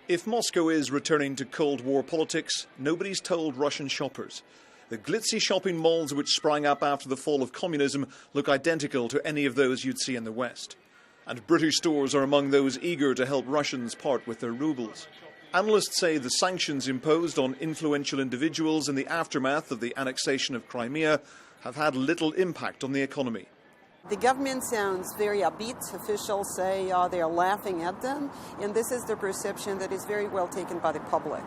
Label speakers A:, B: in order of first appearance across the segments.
A: If Moscow is returning to Cold War politics, nobody's told Russian shoppers. The glitzy shopping malls which sprang up after the fall of communism look identical to any of those you'd see in the West. And British stores are among those eager to help Russians part with their rubles. Analysts say the sanctions imposed on influential individuals in the aftermath of the annexation of Crimea have had little impact on the economy.
B: The government sounds very upbeat. Officials say they are laughing at them, and this is the perception that is very well taken by the public.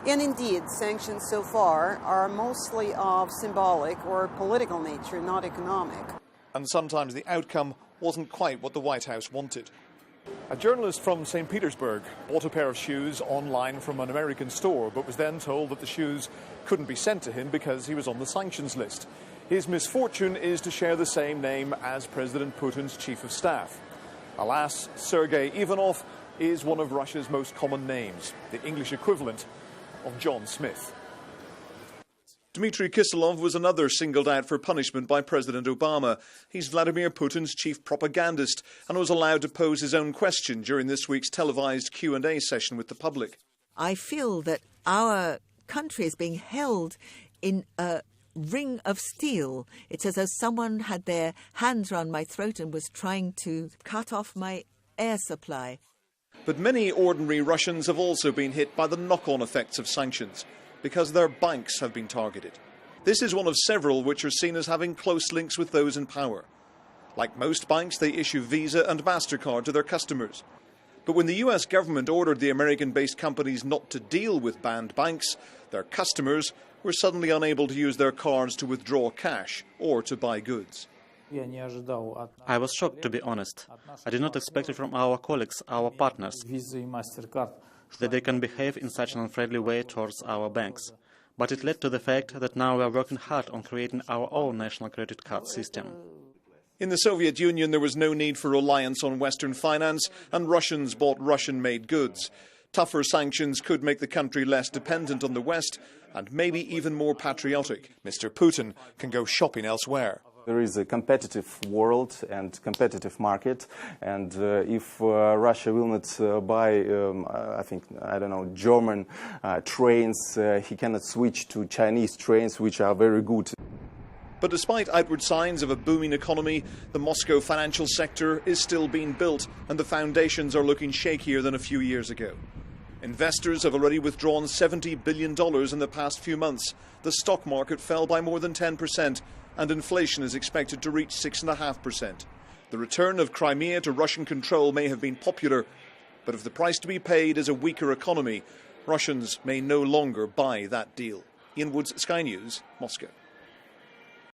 B: And indeed, sanctions so far are mostly of symbolic or political nature, not economic.
A: And sometimes the outcome wasn't quite what the White House wanted. A journalist from St. Petersburg bought a pair of shoes online from an American store, but was then told that the shoes couldn't be sent to him because he was on the sanctions list. His misfortune is to share the same name as President Putin's chief of staff. Alas, Sergei is one of Russia's most common names, the English equivalent of John Smith. Dmitry Kiselov was another singled out for punishment by President Obama. He's Vladimir Putin's chief propagandist and was allowed to pose his own question during this week's televised Q&A session with the public.
C: I feel that our country is being held in a ring of steel. It's as though someone had their hands around my throat and was trying to cut off my air supply.
A: But many ordinary Russians have also been hit by the knock-on effects of sanctions, because their banks have been targeted. This is one of several which are seen as having close links with those in power. Like most banks, they issue Visa and MasterCard to their customers. But when the US government ordered the American-based companies not to deal with banned banks, their customers were suddenly unable to use their cards to withdraw cash or to buy goods.
D: I was shocked, to be honest. I did not expect it from our colleagues, our partners, that they can behave in such an unfriendly way towards our banks. But it led to the fact that now we are working hard on creating our own national credit card system.
A: In the Soviet Union, there was no need for reliance on Western finance, and Russians bought Russian-made goods. Tougher sanctions could make the country less dependent on the West and maybe even more patriotic. Mr. Putin can go shopping elsewhere.
E: There is a competitive world and competitive market, and if Russia will not buy, German trains, he cannot switch to Chinese trains, which are very good.
A: But despite outward signs of a booming economy, the Moscow financial sector is still being built, and the foundations are looking shakier than a few years ago. Investors have already withdrawn $70 billion in the past few months. The stock market fell by more than 10%, and inflation is expected to reach 6.5%. The return of Crimea to Russian control may have been popular, but if the price to be paid is a weaker economy, Russians may no longer buy that deal. Ian Woods, Sky News, Moscow.